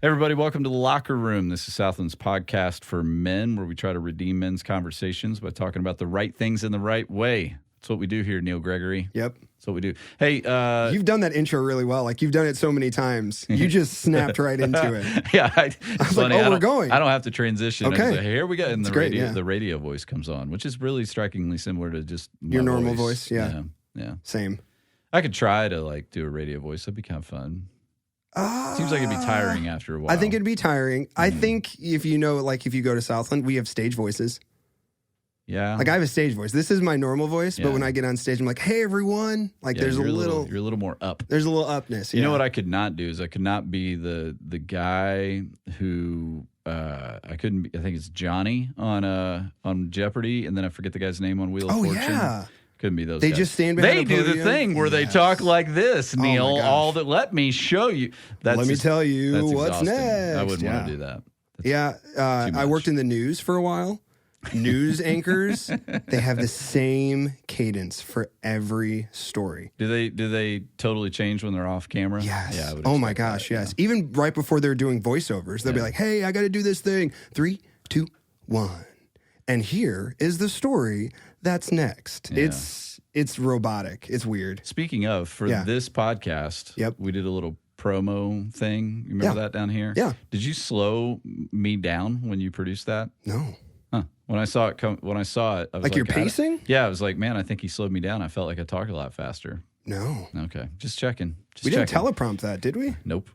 Hey everybody, welcome to the Locker Room. This is Southland's podcast for men, where we try to redeem men's conversations by talking about the right things in the right way. That's what we do here, Neil Gregory. Yep. That's what we do. Hey, you've done that intro really well. Like, you've done it so many times. You just snapped right into it. Yeah, I was like, we're going. I don't have to transition. Okay. I was like, here we go, and That's the radio voice comes on, which is really strikingly similar to just my your normal voice. Yeah. Same. I could try to do a radio voice. That'd be kind of fun. Seems like it'd be tiring after a while. I think it'd be tiring. I think if you go to Southland, we have stage voices. Yeah. Like, I have a stage voice. This is my normal voice, but when I get on stage, I'm like, hey, everyone. Like, there's you're a little more up. There's a little upness. You know what I could not do is I could not be the guy who I couldn't be. I think it's Johnny on Jeopardy, and then I forget the guy's name on Wheel of Fortune. Yeah. Couldn't be those They guys. just stand behind They a do the podium. thing where they talk like this, Neil. Let me show you. Let me tell you what's exhausting. next. I wouldn't want to do that. I worked in the news for a while. News anchors, they have the same cadence for every story. Do they totally change when they're off camera? Yes. Yeah, oh my gosh, yes. Yeah. Even right before they're doing voiceovers, they'll be like, hey, I got to do this thing. 3, 2, 1. And here is the story that's next. Yeah. It's robotic. It's weird. Speaking of, for this podcast, we did a little promo thing. You remember that down here? Yeah. Did you slow me down when you produced that? No. Huh. When I saw it, I was like, you're pacing? Yeah, I was like, man, I think he slowed me down. I felt like I talked a lot faster. No. Okay, just checking. We didn't teleprompt that, did we? Nope.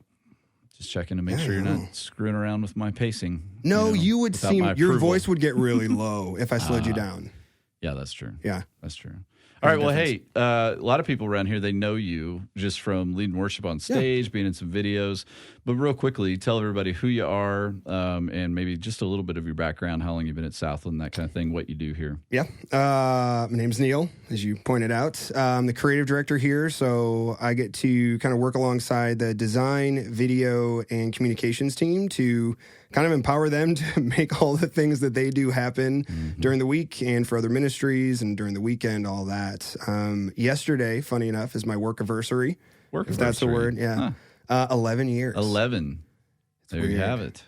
Just checking to make sure you're not screwing around with my pacing. No, you would seem, your voice would get really low if I slowed you down. Yeah, that's true. Yeah. That's true. All right, well, hey, a lot of people around here, they know you just from leading worship on stage, being in some videos. But real quickly, tell everybody who you are and maybe just a little bit of your background, how long you've been at Southland, that kind of thing, what you do here. Yeah. My name's Neil, as you pointed out. I'm the creative director here, so I get to kind of work alongside the design, video, and communications team to kind of empower them to make all the things that they do happen during the week and for other ministries and during the weekend, all that. Yesterday, funny enough, is my work-iversary. If that's the word, yeah. 11 years. 11. There weird. You have it.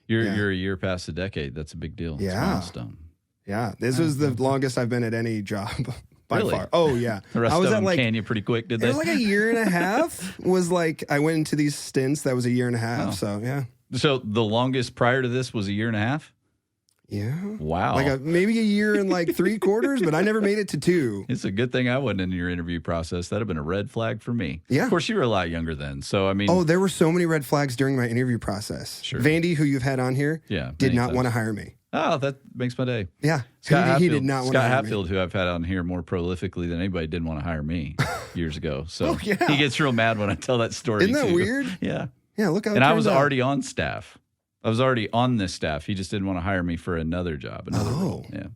You're a year past the decade. That's a big deal. It's a milestone. Yeah. This was the longest I've been at any job by far. Oh, yeah. The rest of them can you pretty quick, did they? It was like a year and a half. I went into these stints. That was a year and a half. So, yeah. So the longest prior to this was a year and a half? Yeah. Wow. Maybe a year and 3/4, but I never made it to 2. It's a good thing I wasn't in your interview process. That'd have been a red flag for me. Yeah. Of course, you were a lot younger then. So, I mean. Oh, there were so many red flags during my interview process. Sure. Vandy, who you've had on here, did not want to hire me. Oh, that makes my day. Yeah. He did not want to hire me. Scott Hatfield, who I've had on here more prolifically than anybody, didn't want to hire me years ago. So he gets real mad when I tell that story. Isn't that weird? Yeah. Yeah, look how And I was already on staff. I was already on this staff. He just didn't want to hire me for another job. Role. Yeah.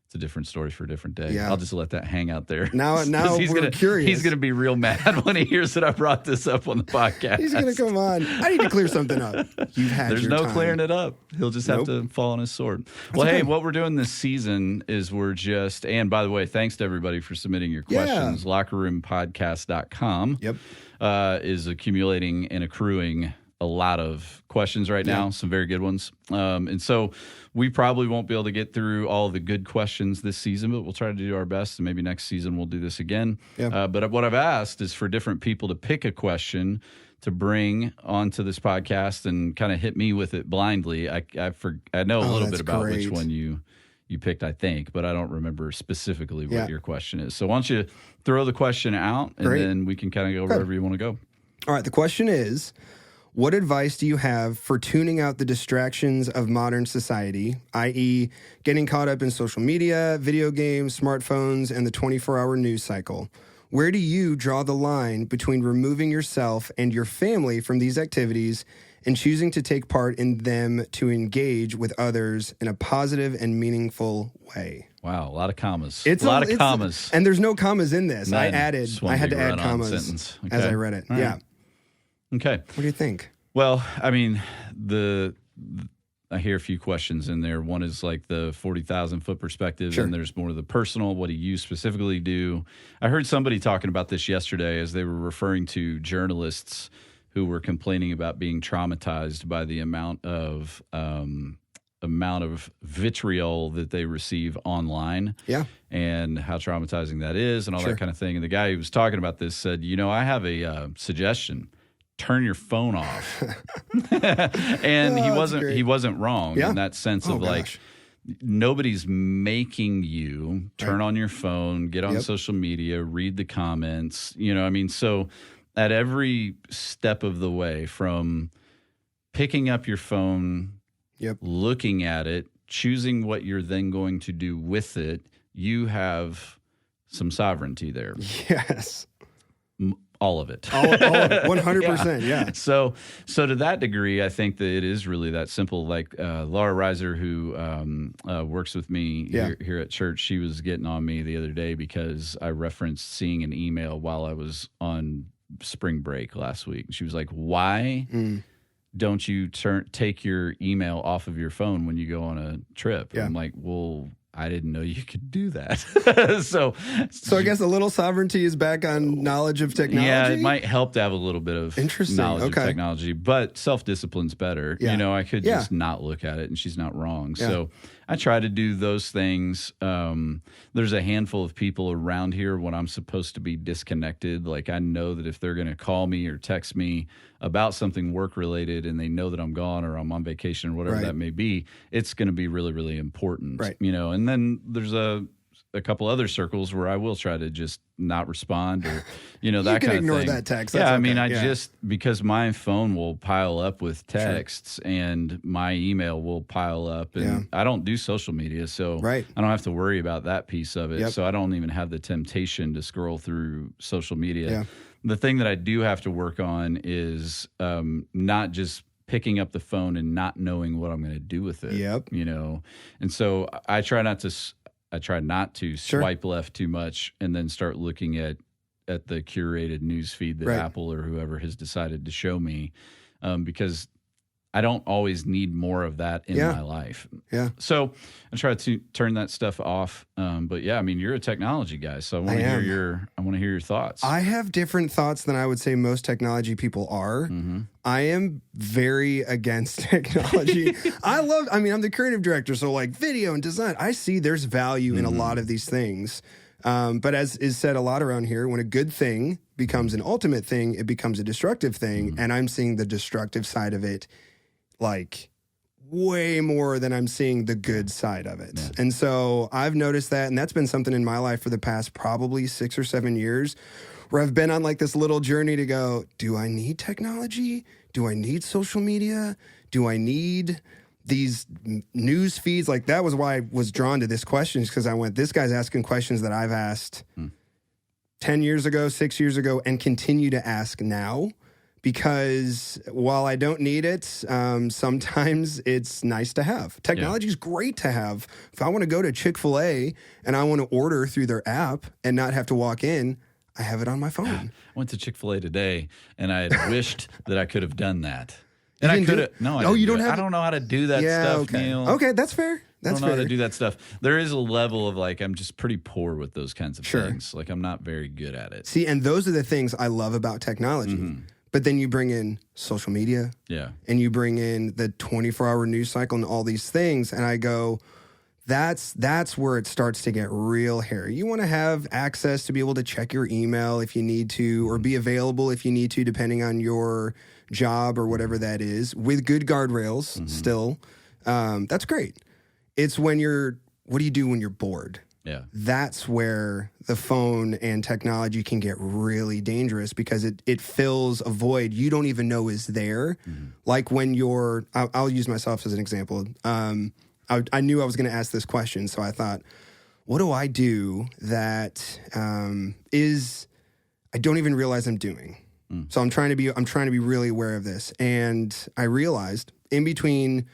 It's a different story for a different day. Yeah. I'll just let that hang out there. Now we're curious. He's going to be real mad when he hears that I brought this up on the podcast. He's going to come on. I need to clear something up. There's no clearing it up. He'll just have to fall on his sword. Hey, what we're doing this season is and by the way, thanks to everybody for submitting your questions. LockerRoomPodcast.com is accumulating and accruing a lot of questions right now, some very good ones. And so we probably won't be able to get through all the good questions this season, but we'll try to do our best, and maybe next season we'll do this again. Yeah. But what I've asked is for different people to pick a question to bring onto this podcast and kind of hit me with it blindly. I know a little bit about which one you picked, I think, but I don't remember specifically what your question is. So why don't you throw the question out, and then we can kind of go wherever you want to go. All right, the question is, what advice do you have for tuning out the distractions of modern society, i.e., getting caught up in social media, video games, smartphones, and the 24-hour news cycle? Where do you draw the line between removing yourself and your family from these activities and choosing to take part in them to engage with others in a positive and meaningful way? Wow, a lot of commas. It's a lot of commas. And there's no commas in this. None. I had to add commas as I read it. Right. Yeah. Okay. What do you think? Well, I mean, I hear a few questions in there. One is like the 40,000-foot perspective, and there's more of the personal. What do you specifically do? I heard somebody talking about this yesterday as they were referring to journalists who were complaining about being traumatized by the amount of vitriol that they receive online, and how traumatizing that is, and all that kind of thing. And the guy who was talking about this said, I have a suggestion. Turn your phone off. And he wasn't wrong in that sense of like, nobody's making you turn on your phone, get on social media, read the comments. So at every step of the way, from picking up your phone, looking at it, choosing what you're then going to do with it, you have some sovereignty there. Yes. All of it. All of it. 100%, yeah. So to that degree, I think that it is really that simple. Like Laura Reiser, who works with me here at church, she was getting on me the other day because I referenced seeing an email while I was on spring break last week. She was like, why don't you take your email off of your phone when you go on a trip? I'm like, well, I didn't know you could do that. So I guess a little sovereignty is back on knowledge of technology. Yeah, it might help to have a little bit of knowledge of technology, but self-discipline's better. Yeah. I could just not look at it, and she's not wrong. Yeah. So I try to do those things. There's a handful of people around here when I'm supposed to be disconnected. Like, I know that if they're going to call me or text me about something work-related and they know that I'm gone or I'm on vacation or whatever that may be, it's going to be really, really important. Right. And then there's a couple other circles where I will try to just not respond or, that kind of thing. You can ignore that text. That's I just, because my phone will pile up with texts and my email will pile up, and I don't do social media, so I don't have to worry about that piece of it. So I don't even have the temptation to scroll through social media. Yeah. The thing that I do have to work on is not just picking up the phone and not knowing what I'm going to do with it. And so I try not to swipe left too much and then start looking at the curated news feed that Apple or whoever has decided to show me, because I don't always need more of that in my life. Yeah. So I try to turn that stuff off. But you're a technology guy, so I want to hear your thoughts. I have different thoughts than I would say most technology people are. Mm-hmm. I am very against technology. I'm the creative director, so like video and design, I see there's value in a lot of these things. But as is said a lot around here, when a good thing becomes an ultimate thing, it becomes a destructive thing. And I'm seeing the destructive side of it like way more than I'm seeing the good side of it. Yeah. And so I've noticed that, and that's been something in my life for the past probably 6 or 7 years, where I've been on like this little journey to go, do I need technology? Do I need social media? Do I need these news feeds? Like, that was why I was drawn to this question, because I went, this guy's asking questions that I've asked 10 years ago, 6 years ago, and continue to ask now. Because while I don't need it, sometimes it's nice to have. Technology is great to have. If I want to go to Chick-fil-A and I want to order through their app and not have to walk in, I have it on my phone. I went to Chick-fil-A today, and I had wished that I could have done that. And I could have. No, I didn't. You don't have. I don't know how to do that stuff, okay. Neil. Okay, that's fair. I don't know how to do that stuff. There is a level of like, I'm just pretty poor with those kinds of things. Like, I'm not very good at it. See, and those are the things I love about technology. Mm-hmm. But then you bring in social media, and you bring in the 24-hour news cycle and all these things, and I go, that's where it starts to get real hairy. You want to have access to be able to check your email if you need to, or be available if you need to, depending on your job or whatever that is, with good guardrails still. That's great. It's what do you do when you're bored? Yeah. That's where the phone and technology can get really dangerous, because it fills a void you don't even know is there. Mm-hmm. Like when I'll use myself as an example. I knew I was going to ask this question, so I thought, what do I do that I don't even realize I'm doing? So I'm trying to be really aware of this. And I realized in between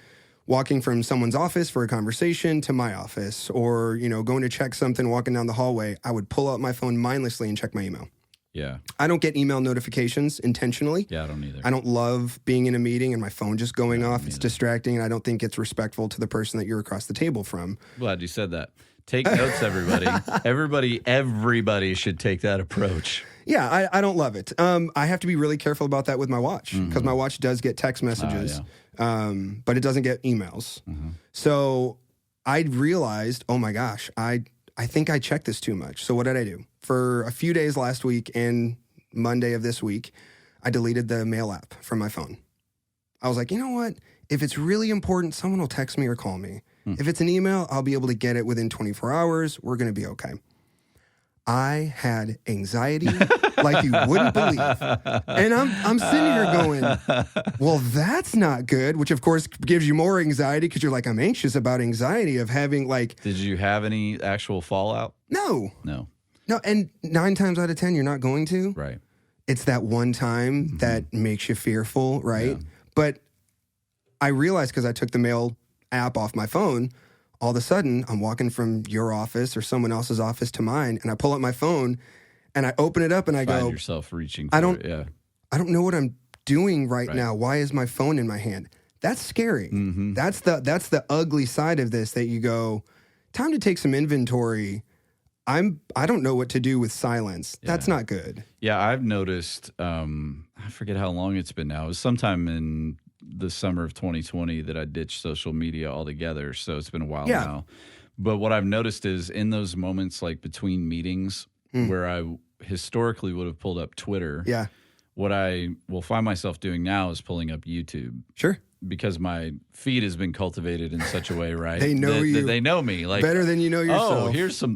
walking from someone's office for a conversation to my office, or, going to check something, walking down the hallway, I would pull out my phone mindlessly and check my email. Yeah. I don't get email notifications intentionally. Yeah, I don't either. I don't love being in a meeting and my phone just going off. It's distracting, and I don't think it's respectful to the person that you're across the table from. Glad you said that. Take notes, everybody. Everybody should take that approach. Yeah, I don't love it. I have to be really careful about that with my watch because my watch does get text messages, but it doesn't get emails. So I realized, oh my gosh, I think I checked this too much. So what did I do? For a few days last week and Monday of this week, I deleted the mail app from my phone. I was like, you know what? If it's really important, someone will text me or call me. If it's an email, I'll be able to get it within 24 hours. We're going to be okay. I had anxiety like you wouldn't believe. And I'm sitting here going, well, that's not good, which of course gives you more anxiety because you're like, I'm anxious about anxiety of having like. Did you have any actual fallout? No. No, and 9 times out of 10, you're not going to. Right. It's that one time that makes you fearful, right? Yeah. But I realized because I took the mail app off my phone, all of a sudden I'm walking from your office or someone else's office to mine, and I pull up my phone and I open it up and I Find go, yourself reaching for it. I don't know what I'm doing right now. Why is my phone in my hand? That's scary. That's the ugly side of this that you go, time to take some inventory. I don't know what to do with silence. Yeah. That's not good. Yeah, I've noticed, I forget how long it's been now. It was sometime in the summer of 2020 that I ditched social media altogether. So it's been a while now. But what I've noticed is in those moments like between meetings where I historically would have pulled up Twitter, what I will find myself doing now is pulling up YouTube. Sure. Because my feed has been cultivated in such a way, right? They know you. They know me like better than you know yourself.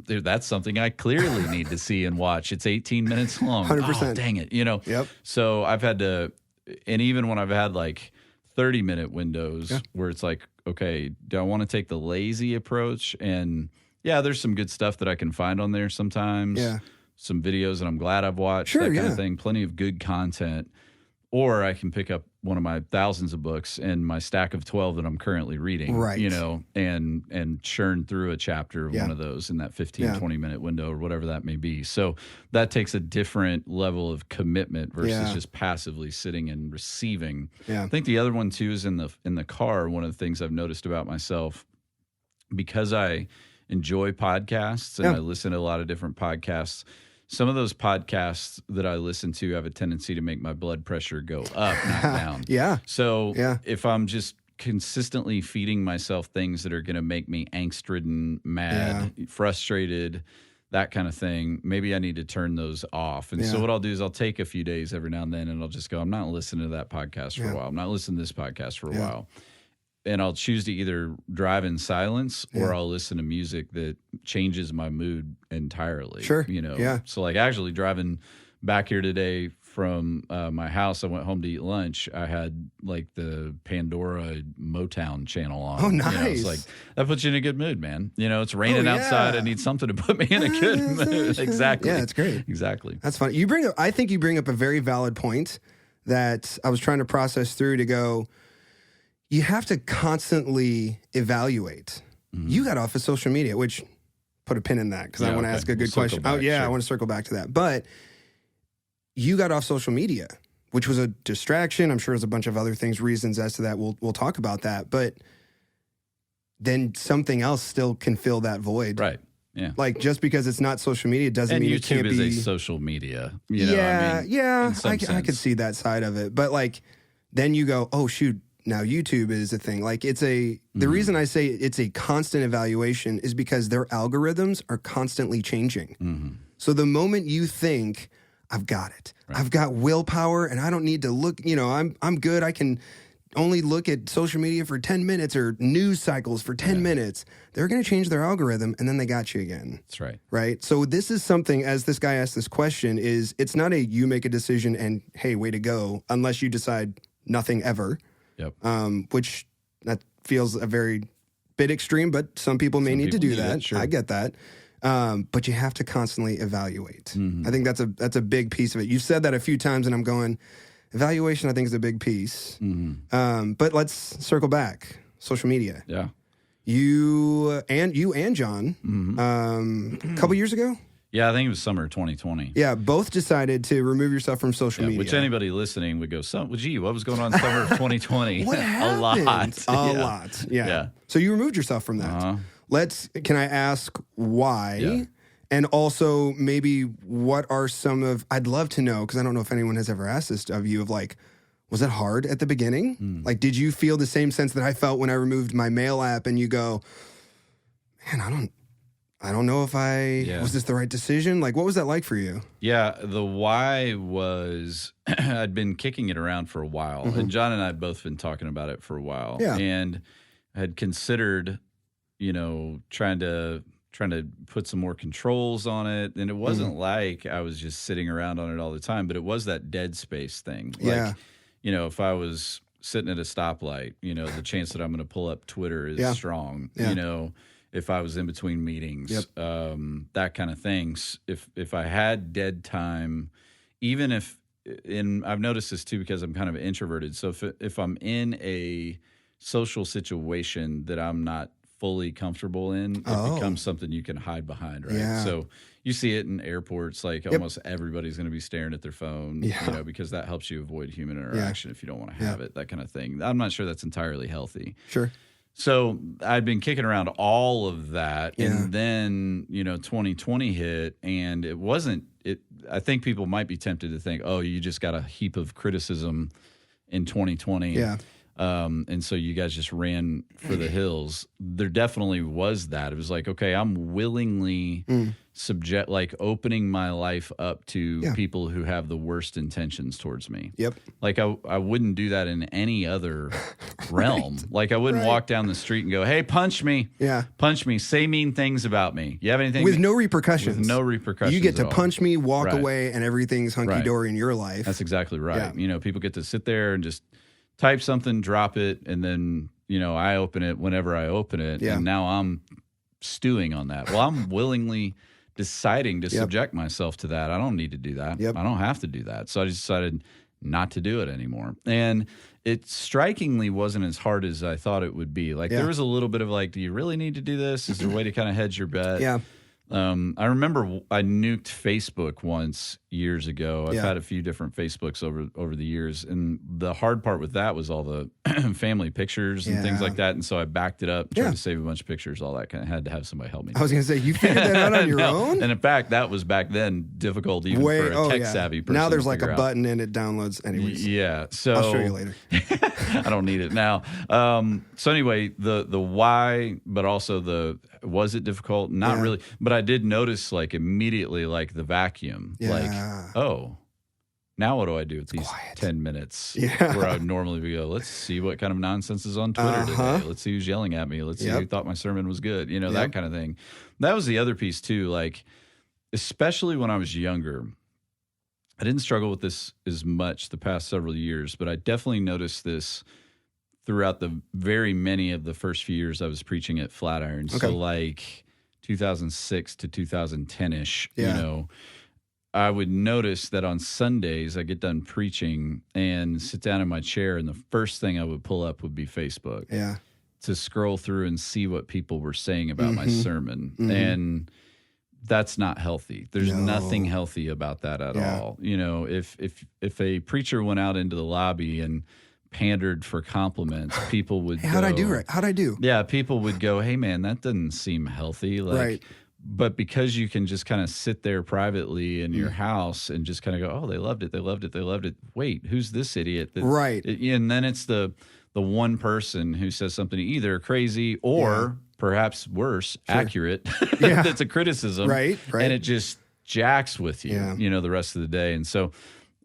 Oh, that's something I clearly need to see and watch. It's 18 minutes long. 100%. Oh, dang it, Yep. So I've had to, and even when I've had like 30-minute windows where it's like, okay, do I want to take the lazy approach? And there's some good stuff that I can find on there sometimes. Yeah. Some videos that I'm glad I've watched, that kind of thing. Plenty of good content. Or I can pick up one of my thousands of books and my stack of 12 that I'm currently reading, and churn through a chapter of one of those in that 15, 20-minute window or whatever that may be. So that takes a different level of commitment versus just passively sitting and receiving. Yeah. I think the other one, too, is in the car. One of the things I've noticed about myself, because I enjoy podcasts and I listen to a lot of different podcasts, some of those podcasts that I listen to have a tendency to make my blood pressure go up, not down. So if I'm just consistently feeding myself things that are going to make me angst-ridden, mad, frustrated, that kind of thing, maybe I need to turn those off. And so what I'll do is I'll take a few days every now and then and I'll just go, I'm not listening to that podcast for a while. I'm not listening to this podcast for a while. And I'll choose to either drive in silence or I'll listen to music that changes my mood entirely. Sure. So like actually driving back here today from my house, I went home to eat lunch. I had like the Pandora Motown channel on. Oh, nice. It's like, that puts you in a good mood, man. It's raining outside. I need something to put me in a good mood. Exactly. Yeah, it's great. Exactly. That's fun. I think you bring up a very valid point that I was trying to process through to go, you have to constantly evaluate. You got off of social media, which put a pin in that because I want to ask a good question. I want to circle back to that. But you got off social media, which was a distraction. I'm sure there's a bunch of other things, reasons as to that. We'll talk about that. But then something else still can fill that void. Right. Yeah. Like just because it's not social media doesn't mean YouTube it can't be. YouTube is a social media. I could see that side of it. But like then you go, oh shoot. Now YouTube is a thing. Like the reason I say it's a constant evaluation is because their algorithms are constantly changing. So the moment you think, I've got it, I've got willpower and I don't need to look, I'm good. I can only look at social media for 10 minutes or news cycles for 10 minutes. They're going to change their algorithm and then they got you again. That's right. Right. So this is something, as this guy asked this question, is it's not a you make a decision and hey, way to go, unless you decide nothing ever. Yep. Which that feels a very bit extreme, but some people may need to do that. Sure. I get that. But you have to constantly evaluate. I think that's a big piece of it. You've said that a few times and I'm going, evaluation I think is a big piece. But let's circle back. Social media. Yeah. You and John, a couple years ago? Yeah, I think it was summer 2020. Yeah, both decided to remove yourself from social media. Which anybody listening would go, gee, what was going on in summer of 2020? What happened? A lot. A lot. Yeah. So you removed yourself from that. Can I ask why? Yeah. And also maybe what are some of, I'd love to know, because I don't know if anyone has ever asked this of you, of like, was it hard at the beginning? Like, did you feel the same sense that I felt when I removed my mail app and you go, man, I don't know if was this the right decision? Like, what was that like for you? Yeah, the why was I'd been kicking it around for a while, and John and I had both been talking about it for a while, and had considered, trying to put some more controls on it, and it wasn't like I was just sitting around on it all the time, but it was that dead space thing. Like, if I was sitting at a stoplight, the chance that I'm going to pull up Twitter is strong. If I was in between meetings, that kind of things. If I had dead time, even and I've noticed this too because I'm kind of introverted. So if I'm in a social situation that I'm not fully comfortable in, it becomes something you can hide behind, right? Yeah. So you see it in airports, like almost everybody's going to be staring at their phone, because that helps you avoid human interaction if you don't want to have it, that kind of thing. I'm not sure that's entirely healthy. Sure. So I'd been kicking around all of that, and then 2020 hit, and it wasn't. I think people might be tempted to think, "Oh, you just got a heap of criticism in 2020." And so you guys just ran for the hills. There definitely was that. It was like, okay, I'm willingly opening my life up to people who have the worst intentions towards me. Yep. Like I wouldn't do that in any other realm. Like I wouldn't walk down the street and go, hey, punch me. Yeah. Punch me. Say mean things about me. You have anything? With no repercussions. With no repercussions. You get to at all. punch me, walk away, and everything's hunky-dory in your life. That's exactly right. People get to sit there and just type something, drop it, and then, I open it whenever I open it. And now I'm stewing on that. Well, I'm willingly deciding to subject myself to that. I don't need to do that. I don't have to do that. So I just decided not to do it anymore. And it strikingly wasn't as hard as I thought it would be. Like there was a little bit of like, do you really need to do this? Is there a way to kind of hedge your bet? Yeah. I remember I nuked Facebook once years ago. I've had a few different Facebooks over the years, and the hard part with that was all the family pictures and things like that. And so I backed it up, tried to save a bunch of pictures, all that kind of had to have somebody help me. I was going to say, you figured that out on your own? And in fact, that was back then difficult even for a tech-savvy person. Now there's like a button and it downloads anyways. Yeah. So I'll show you later. I don't need it now. So anyway, the why, but also was it difficult? Not really. But I did notice like immediately like the vacuum. Like, oh, now what do I do with these 10 minutes where I would normally go, let's see what kind of nonsense is on Twitter today. Let's see who's yelling at me. Let's see who thought my sermon was good. That kind of thing. That was the other piece too. Like, especially when I was younger, I didn't struggle with this as much the past several years, but I definitely noticed this throughout the very many of the first few years I was preaching at Flatiron. Okay. So like 2006 to 2010-ish, I would notice that on Sundays I get done preaching and sit down in my chair, and the first thing I would pull up would be Facebook. Yeah. To scroll through and see what people were saying about my sermon. And that's not healthy. There's nothing healthy about that at all. If a preacher went out into the lobby and pandered for compliments, people would how'd I do? Yeah, people would go, hey man, that doesn't seem healthy. Like, but because you can just kind of sit there privately in your house and just kind of go, oh, they loved it, they loved it, they loved it. Wait, who's this idiot? And then it's the one person who says something either crazy or perhaps worse, accurate. That's a criticism. Right. And it just jacks with you, the rest of the day. And so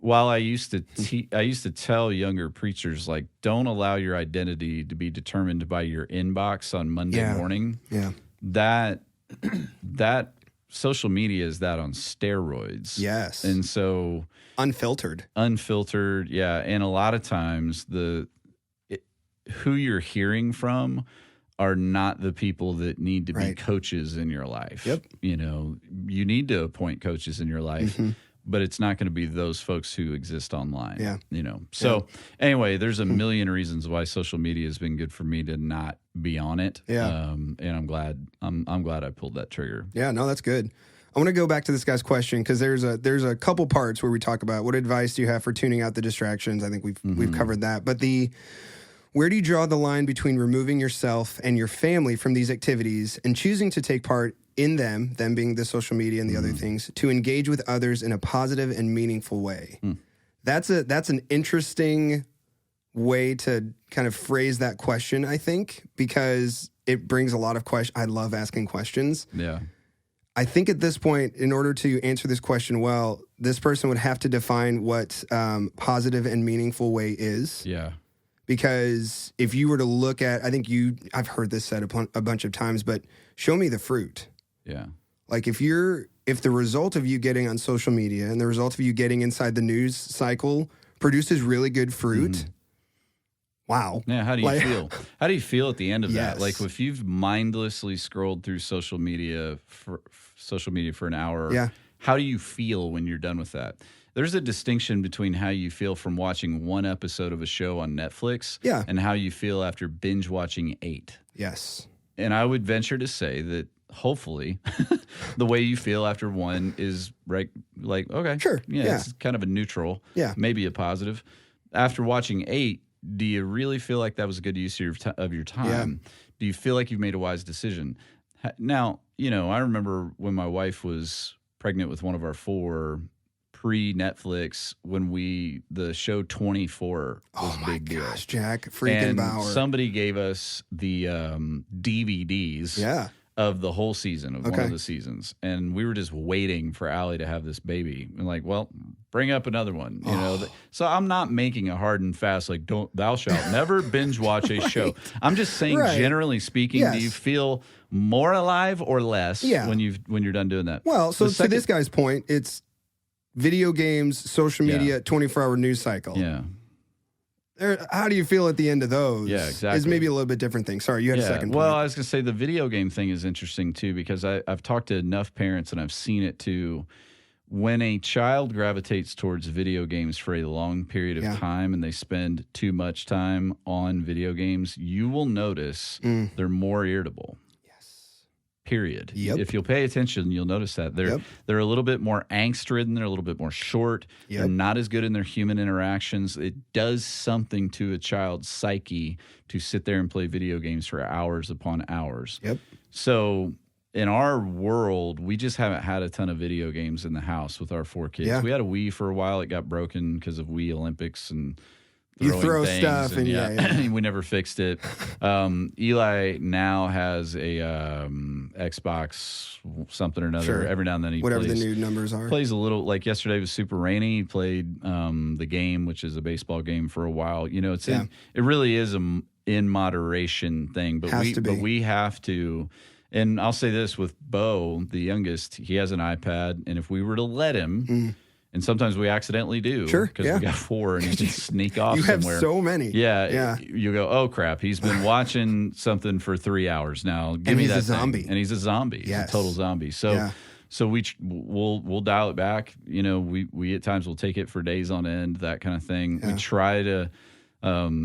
while I used to tell younger preachers, like, don't allow your identity to be determined by your inbox on Monday morning. Yeah. That social media is that on steroids. Yes. And so unfiltered. Yeah. And a lot of times who you're hearing from are not the people that need to be coaches in your life. Yep. You need to appoint coaches in your life, but it's not going to be those folks who exist online. Yeah. So anyway, there's a million reasons why social media has been good for me to not be on it. Yeah. And I'm glad I pulled that trigger. Yeah, no, that's good. I want to go back to this guy's question because there's a couple parts where we talk about what advice do you have for tuning out the distractions. I think we've covered that. But Where do you draw the line between removing yourself and your family from these activities and choosing to take part in them being the social media and the other things, to engage with others in a positive and meaningful way? That's an interesting way to kind of phrase that question, I think, because it brings a lot of questions. I love asking questions. Yeah. I think at this point, in order to answer this question well, this person would have to define what positive and meaningful way is. Yeah. Because if you were to look at, I've heard this said a bunch of times, but show me the fruit. Yeah. Like if the result of you getting on social media and the result of you getting inside the news cycle produces really good fruit, wow. Yeah. How do you feel? How do you feel at the end of Yes. that? Like if you've mindlessly scrolled through social media for an hour, how do you feel when you're done with that? There's a distinction between how you feel from watching one episode of a show on Netflix and how you feel after binge watching 8. Yes. And I would venture to say that hopefully the way you feel after one is like, okay, sure. Yeah. It's kind of a neutral, maybe a positive. After watching 8, do you really feel like that was a good use of your time? Yeah. Do you feel like you've made a wise decision? Now, I remember when my wife was pregnant with one of our 4 pre-Netflix, when the show 24 was a big deal. Oh my gosh, Jack, freaking Bauer. Somebody gave us the DVDs of the whole season of one of the seasons, and we were just waiting for Allie to have this baby. And like, well, bring up another one, So I'm not making a hard and fast like thou shalt never binge watch a show. I'm just saying, generally speaking, do you feel more alive or less when you're done doing that? Well, so to this guy's point, it's video games, social media, 24-hour news cycle. Yeah. How do you feel at the end of those? Yeah, exactly. Is maybe a little bit different thing. Sorry, you had a second point. Well, I was going to say the video game thing is interesting too, because I've talked to enough parents and I've seen it too. When a child gravitates towards video games for a long period of time and they spend too much time on video games, you will notice they're more irritable. Period. Yep. If you'll pay attention, you'll notice that they're a little bit more angst-ridden. They're a little bit more short. They're not as good in their human interactions. It does something to a child's psyche to sit there and play video games for hours upon hours. Yep. So in our world, we just haven't had a ton of video games in the house with our 4 kids. We had a Wii for a while. It got broken because of Wii Olympics and you throw stuff and we never fixed it. Eli now has a Xbox something or another. Sure. Every now and then he whatever plays, the new numbers are. Plays a little. Like yesterday was super rainy. He played the game, which is a baseball game, for a while. It really is a in moderation thing. But we have to. And I'll say this with Bo, the youngest, he has an iPad, and if we were to let him. And sometimes we accidentally do, because we got 4 and he can sneak off somewhere. You have so many. Yeah. You go, oh crap, he's been watching something for 3 hours now. Give me that he's a thing. zombie. And he's a zombie. He's a total zombie. So we'll dial it back. We at times will take it for days on end, that kind of thing. We try to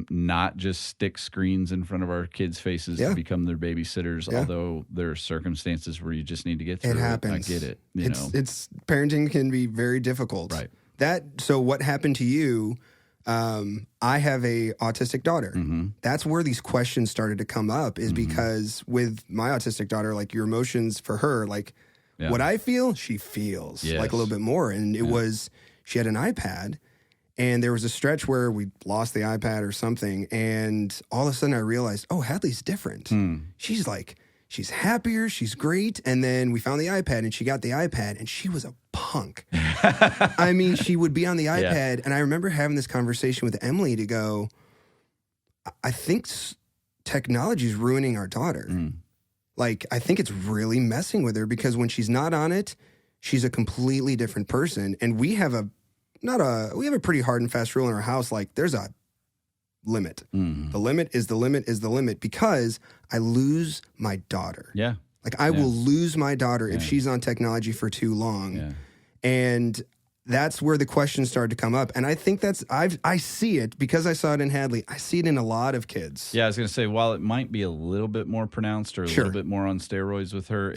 not just stick screens in front of our kids' faces to become their babysitters, although there are circumstances where you just need to get through it. It happens. I get it. It's parenting can be very difficult. Right. So what happened to you, I have a autistic daughter. That's where these questions started to come up, is because with my autistic daughter, like your emotions for her, like what I feel, she feels like a little bit more. And it was, she had an iPad. And there was a stretch where we lost the iPad or something. And all of a sudden I realized, oh, Hadley's different. She's happier. She's great. And then we found the iPad and she got the iPad and she was a punk. I mean, she would be on the iPad. And I remember having this conversation with Emily to go, I think technology is ruining our daughter. Like, I think it's really messing with her, because when she's not on it, she's a completely different person. And we have a pretty hard and fast rule in our house. Like, there's a limit. The limit is the limit is the limit, because I lose my daughter. Yeah. Like, I will lose my daughter if she's on technology for too long. Yeah. And that's where the questions started to come up. And I think I see it because I saw it in Hadley. I see it in a lot of kids. Yeah, I was going to say, while it might be a little bit more pronounced or a little bit more on steroids with her,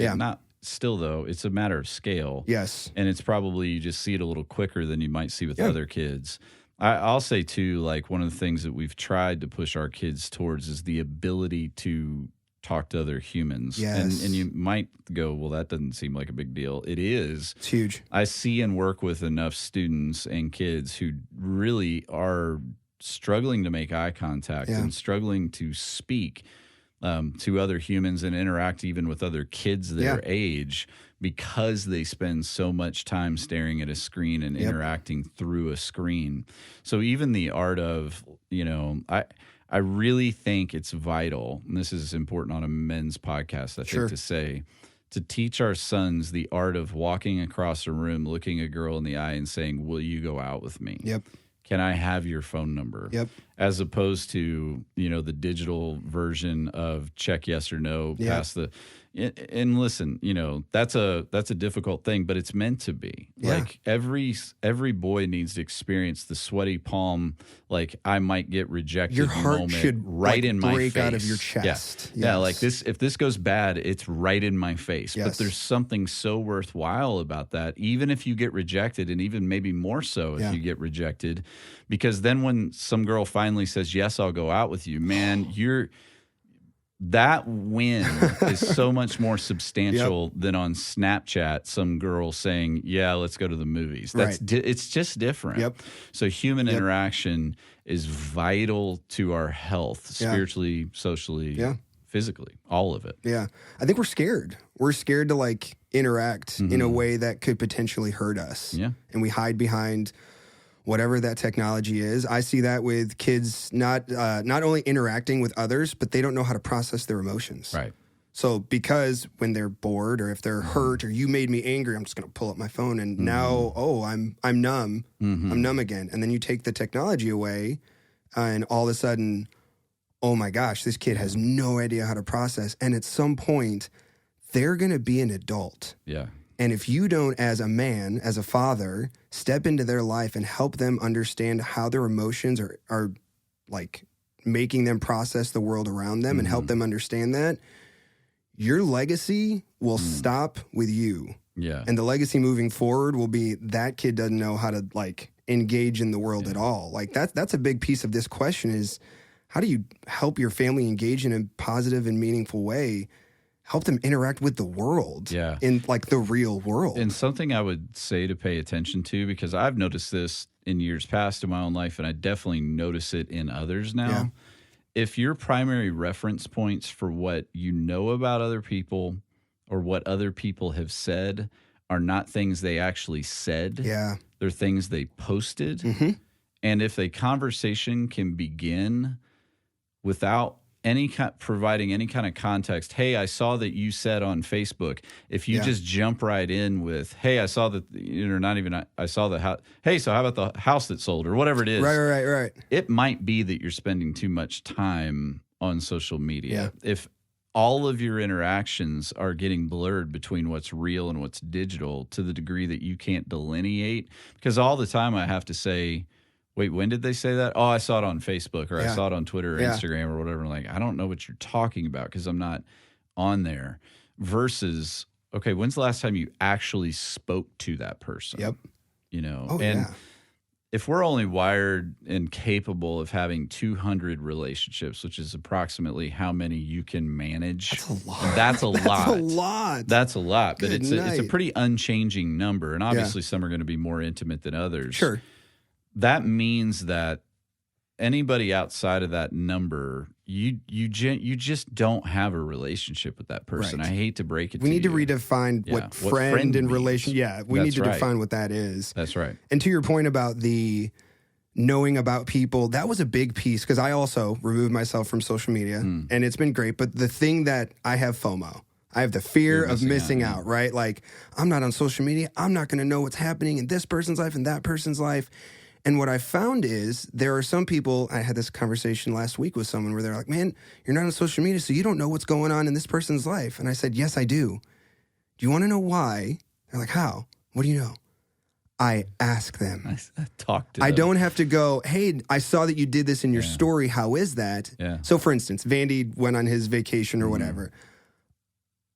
still, though, it's a matter of scale. Yes. And it's probably, you just see it a little quicker than you might see with other kids. I'll say too, like one of the things that we've tried to push our kids towards is the ability to talk to other humans. Yes. And you might go, well, that doesn't seem like a big deal. It is. It's huge. I see and work with enough students and kids who really are struggling to make eye contact and struggling to speak to other humans and interact even with other kids their age, because they spend so much time staring at a screen and interacting through a screen. So even the art of, I really think it's vital, and this is important on a men's podcast, I think, to say, to teach our sons the art of walking across a room, looking a girl in the eye and saying, will you go out with me? Yep. Can I have your phone number? Yep. As opposed to, the digital version of check yes or no past the. And listen, that's a difficult thing, but it's meant to be. Yeah. Like every boy needs to experience the sweaty palm, like I might get rejected your heart moment should right in my face. Break out of your chest. Yeah, like this. If this goes bad, it's right in my face. Yes. But there's something so worthwhile about that, even if you get rejected, and even maybe more so if you get rejected, because then when some girl finally says yes, I'll go out with you, man, that win is so much more substantial than on Snapchat, some girl saying, yeah, let's go to the movies. It's just different. Yep. So human interaction is vital to our health, spiritually, socially, physically, all of it. Yeah. I think we're scared. We're scared to interact in a way that could potentially hurt us. Yeah. And we hide behind whatever that technology is. I see that with kids not only interacting with others, but they don't know how to process their emotions. Right. So because when they're bored or if they're hurt or you made me angry, I'm just going to pull up my phone and now, I'm numb. I'm numb again. And then you take the technology away and all of a sudden, oh my gosh, this kid has no idea how to process. And at some point, they're going to be an adult. Yeah. And if you don't, as a man, as a father, step into their life and help them understand how their emotions are like making them process the world around them and help them understand that, your legacy will stop with you. Yeah. And the legacy moving forward will be that kid doesn't know how to engage in the world at all. That's a big piece of this question is, how do you help your family engage in a positive and meaningful way? Help them interact with the world in the real world. And something I would say to pay attention to, because I've noticed this in years past in my own life, and I definitely notice it in others now. Yeah. If your primary reference points for what you know about other people or what other people have said are not things they actually said, they're things they posted. And if a conversation can begin without providing any kind of context, hey, I saw that you said on Facebook. If you just jump right in with, hey, I saw that, not even I saw the house. Hey, so how about the house that sold or whatever it is? Right. It might be that you're spending too much time on social media. If all of your interactions are getting blurred between what's real and what's digital to the degree that you can't delineate, because all the time I have to say, wait, when did they say that? Oh, I saw it on Facebook or I saw it on Twitter or Instagram or whatever. I'm I don't know what you're talking about because I'm not on there. Versus, okay, when's the last time you actually spoke to that person? Yep. If we're only wired and capable of having 200 relationships, which is approximately how many you can manage, that's a lot. That's a lot. But it's a pretty unchanging number. And obviously some are going to be more intimate than others. Sure. That means that anybody outside of that number, you just don't have a relationship with that person. Right. I hate to break it we to need you. to redefine what friend and relation. Yeah, we need to define what that is. That's right. And to your point about the knowing about people, that was a big piece because I also removed myself from social media and it's been great. But the thing that I have FOMO. I have the fear of missing out, right? Like, I'm not on social media. I'm not going to know what's happening in this person's life and that person's life. And what I found is there are some people, I had this conversation last week with someone where they're like, man, you're not on social media, so you don't know what's going on in this person's life. And I said, yes, I do. Do you want to know why? They're like, how? What do you know? I ask them. I talk to them. I don't have to go, hey, I saw that you did this in your story. How is that? Yeah. So, for instance, Vandy went on his vacation or whatever.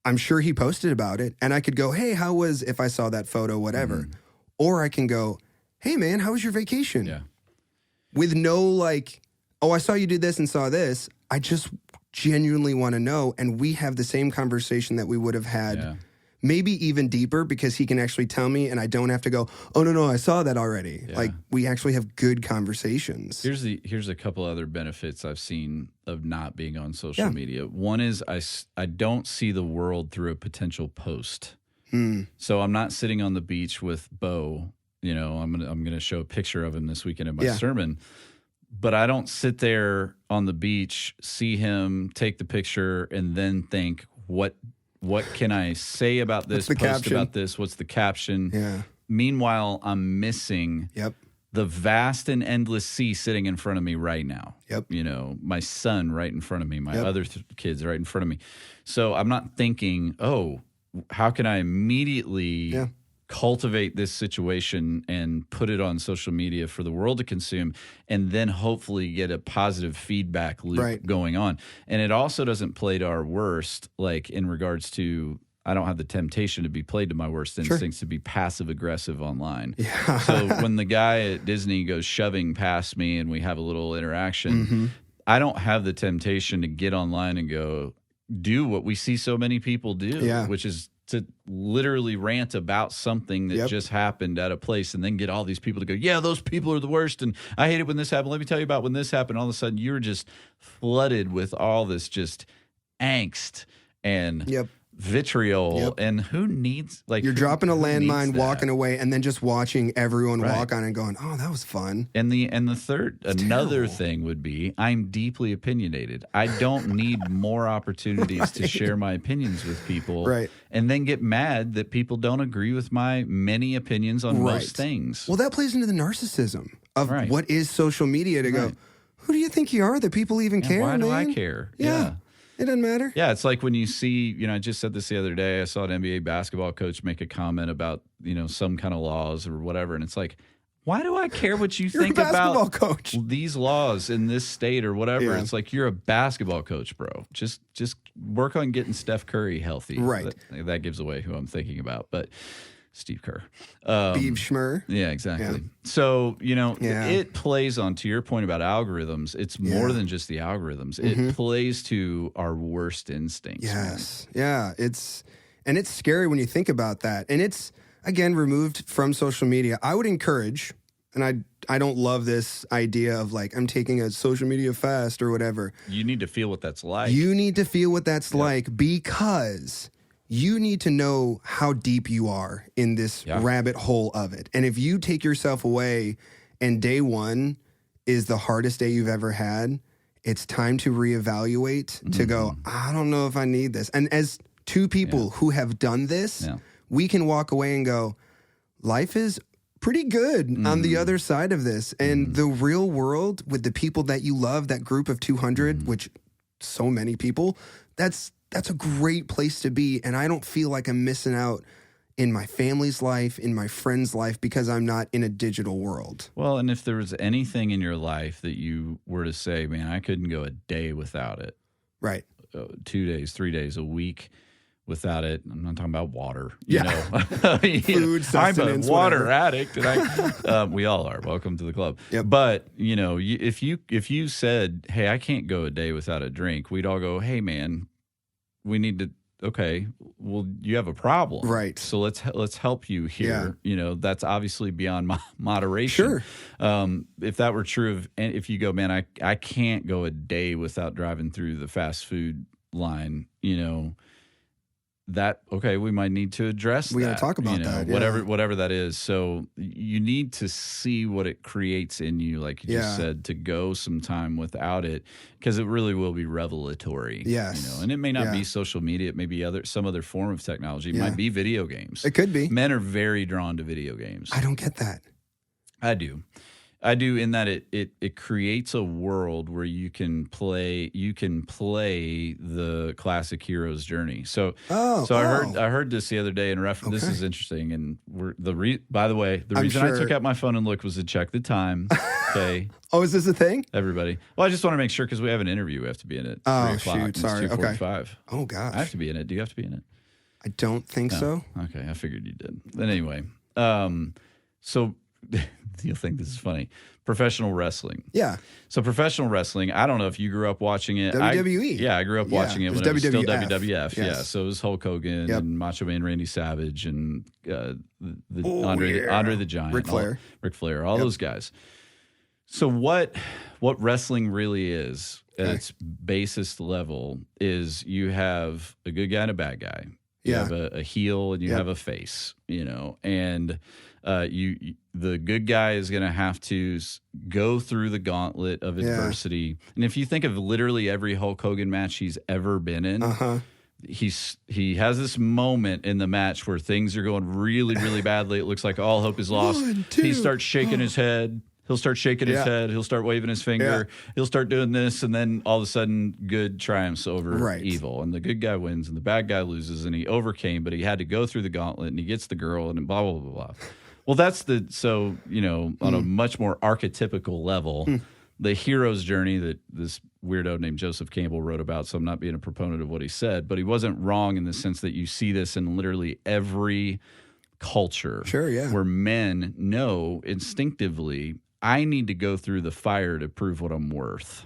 I'm sure he posted about it. And I could go, hey, how was, if I saw that photo, whatever. Or I can go, hey, man, how was your vacation? Yeah. with no like, oh, I saw you do this and saw this. I just genuinely want to know. And we have the same conversation that we would have had, maybe even deeper, because he can actually tell me and I don't have to go, oh, no, I saw that already. Yeah. Like, we actually have good conversations. Here's a couple other benefits I've seen of not being on social media. One is I don't see the world through a potential post. So I'm not sitting on the beach with Bo. You know, I'm gonna show a picture of him this weekend in my sermon. But I don't sit there on the beach, see him, take the picture, and then think, what can I say about this, post caption about this, what's the caption? Yeah. Meanwhile, I'm missing the vast and endless sea sitting in front of me right now. Yep. You know, my son right in front of me, my other kids right in front of me. So I'm not thinking, oh, how can I immediately cultivate this situation and put it on social media for the world to consume, and then hopefully get a positive feedback loop going on. And it also doesn't play to our worst, like in regards to, I don't have the temptation to be played to my worst instincts to be passive aggressive online. Yeah. So when the guy at Disney goes shoving past me and we have a little interaction, I don't have the temptation to get online and go do what we see so many people do, which is to literally rant about something that just happened at a place and then get all these people to go, yeah, those people are the worst. And I hate it when this happened. Let me tell you about when this happened. All of a sudden you're just flooded with all this just angst and vitriol. And who needs, like, you're dropping a landmine, walking away, and then just watching everyone walk on and going, oh, that was fun. And another thing would be, I'm deeply opinionated. I don't need more opportunities to share my opinions with people and then get mad that people don't agree with my many opinions on most things. Well, that plays into the narcissism of what is social media to go, who do you think you are that people even care, why do man? I care? Yeah. It doesn't matter. Yeah, it's like when you see, you know, I just said this the other day. I saw an NBA basketball coach make a comment about, you know, some kind of laws or whatever. And it's like, why do I care what you think about coach. These laws in this state or whatever? Yeah. It's like, you're a basketball coach, bro. Just work on getting Steph Curry healthy. Right. That gives away who I'm thinking about. But Steve Kerr. Beeb Schmer. Yeah, exactly. Yeah. So, you know, it plays on, to your point about algorithms, it's more than just the algorithms. It plays to our worst instincts. Yes. Man. Yeah. It's scary when you think about that. And it's, again, removed from social media. I would encourage, and I don't love this idea of like, I'm taking a social media fast or whatever. You need to feel what that's like. You need to feel what that's like, because you need to know how deep you are in this rabbit hole of it. And if you take yourself away and day one is the hardest day you've ever had, it's time to reevaluate, to go, I don't know if I need this. And as two people who have done this, we can walk away and go, life is pretty good on the other side of this. And the real world with the people that you love, that group of 200, which so many people, that's a great place to be. And I don't feel like I'm missing out in my family's life, in my friend's life, because I'm not in a digital world. Well, and if there was anything in your life that you were to say, man, I couldn't go a day without it. Right. 2 days, 3 days, a week without it. I'm not talking about water. You know, food, sustenance, I'm a water addict, and we all are. Welcome to the club. Yep. But you know, if you said, hey, I can't go a day without a drink, we'd all go, hey, man, we need to. Okay, well, you have a problem, right? So let's help you here. Yeah. You know, that's obviously beyond moderation. Sure. If that were true if you go, man, I can't go a day without driving through the fast food line. You know, that we might need to address. We got to talk about that. Whatever that is. So you need to see what it creates in you, like you just said, to go some time without it, because it really will be revelatory. Yes. You know, and it may not be social media. It may be some other form of technology. It might be video games. It could be. Men are very drawn to video games. I don't get that. I do, in that it creates a world where you can play the classic hero's journey. So I heard this the other day in reference. This is interesting, and by the way, the reason I took out my phone and looked was to check the time. Okay. Oh, is this a thing? Everybody. Well, I just want to make sure, because we have an interview. We have to be in it. Oh, shoot. Sorry. It's 2:45. Okay. Oh gosh. I have to be in it. Do you have to be in it? I don't think so. Okay, I figured you did. But anyway, so you'll think this is funny. Professional wrestling. Yeah. So professional wrestling, I don't know if you grew up watching it. WWE. I grew up watching it when it was still WWF. Yes. Yeah. So it was Hulk Hogan and Macho Man Randy Savage and Andre the Giant. Ric Flair. All those guys. So what wrestling really is at its basest level is you have a good guy and a bad guy. You have a heel and you have a face, and the good guy is going to have to go through the gauntlet of adversity. And if you think of literally every Hulk Hogan match he's ever been in, he has this moment in the match where things are going really, really badly. It looks like all hope is lost. He starts shaking his head. He'll start shaking his head. He'll start waving his finger. He'll start doing this. And then all of a sudden, good triumphs over evil. And the good guy wins and the bad guy loses. And he overcame, but he had to go through the gauntlet and he gets the girl and blah, blah, blah, blah. Well, that's on a much more archetypical level, the hero's journey that this weirdo named Joseph Campbell wrote about. So I'm not being a proponent of what he said, but he wasn't wrong in the sense that you see this in literally every culture. Sure, yeah. Where men know instinctively, I need to go through the fire to prove what I'm worth.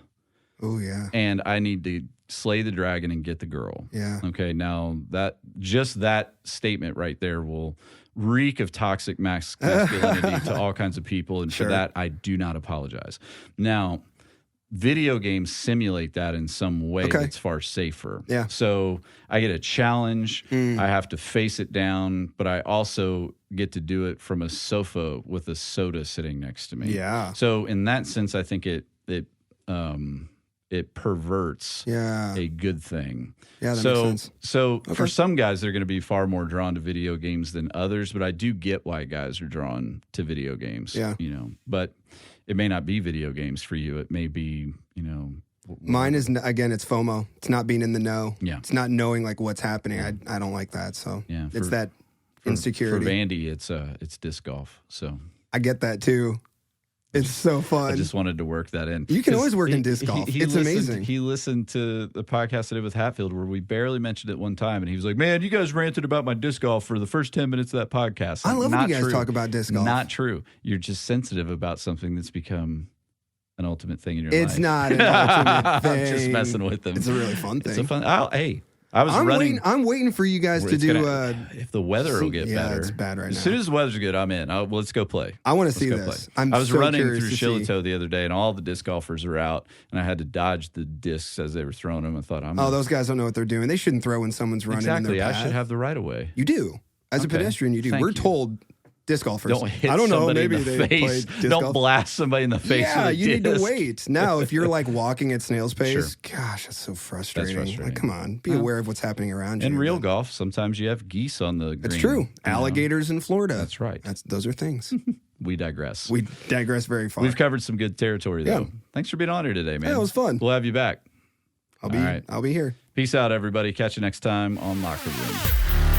Oh, yeah. And I need to slay the dragon and get the girl. Yeah. Okay, now that statement right there will reek of toxic masculinity to all kinds of people. And for that, I do not apologize. Now, video games simulate that in some way that's far safer. Yeah. So I get a challenge. I have to face it down, but I also get to do it from a sofa with a soda sitting next to me. Yeah. So in that sense, I think it perverts a good thing. Yeah, that makes sense. So for some guys, they're going to be far more drawn to video games than others, but I do get why guys are drawn to video games. Yeah. But it may not be video games for you. It may be, Mine is, again, it's FOMO. It's not being in the know. Yeah. It's not knowing like what's happening. I don't like that. So it's that insecurity. For Vandy, it's disc golf. So I get that too. It's so fun. I just wanted to work that in. You can always work in disc golf. It's amazing. He listened to the podcast I did with Hatfield where we barely mentioned it one time, and he was like, "Man, you guys ranted about my disc golf for the first 10 minutes of that podcast." I love when you guys talk about disc golf. Not true. You're just sensitive about something that's become an ultimate thing in your life. It's not an ultimate thing. I'm just messing with them. It's a really fun thing. It's a fun. I'm running. I'm waiting for you guys to do. If the weather will get better. Yeah, it's bad right now. As soon as the weather's good, I'm in. Let's go play. I want to see this. I was running through Shillito the other day, and all the disc golfers are out, and I had to dodge the discs as they were throwing them. I thought, those guys don't know what they're doing. They shouldn't throw when someone's running. Exactly. In their path. I should have the right of way. You do. As a pedestrian, you do. We're told. Disc golfers. Don't hit I don't know. Somebody Maybe in the they face. play disc Don't golf. blast somebody in the face. Yeah, with a you need to disc. wait. Now, if you're like walking at snail's pace, Sure. gosh, that's so frustrating. That's frustrating. Like, come on, be aware of what's happening around you. In real golf, sometimes you have geese on the green. It's true. Alligators in Florida. That's right. Those are things. We digress. We digress very far. We've covered some good territory, though. Yeah. Thanks for being on here today, man. Yeah, it was fun. We'll have you back. I'll be here. Peace out, everybody. Catch you next time on Locker Room.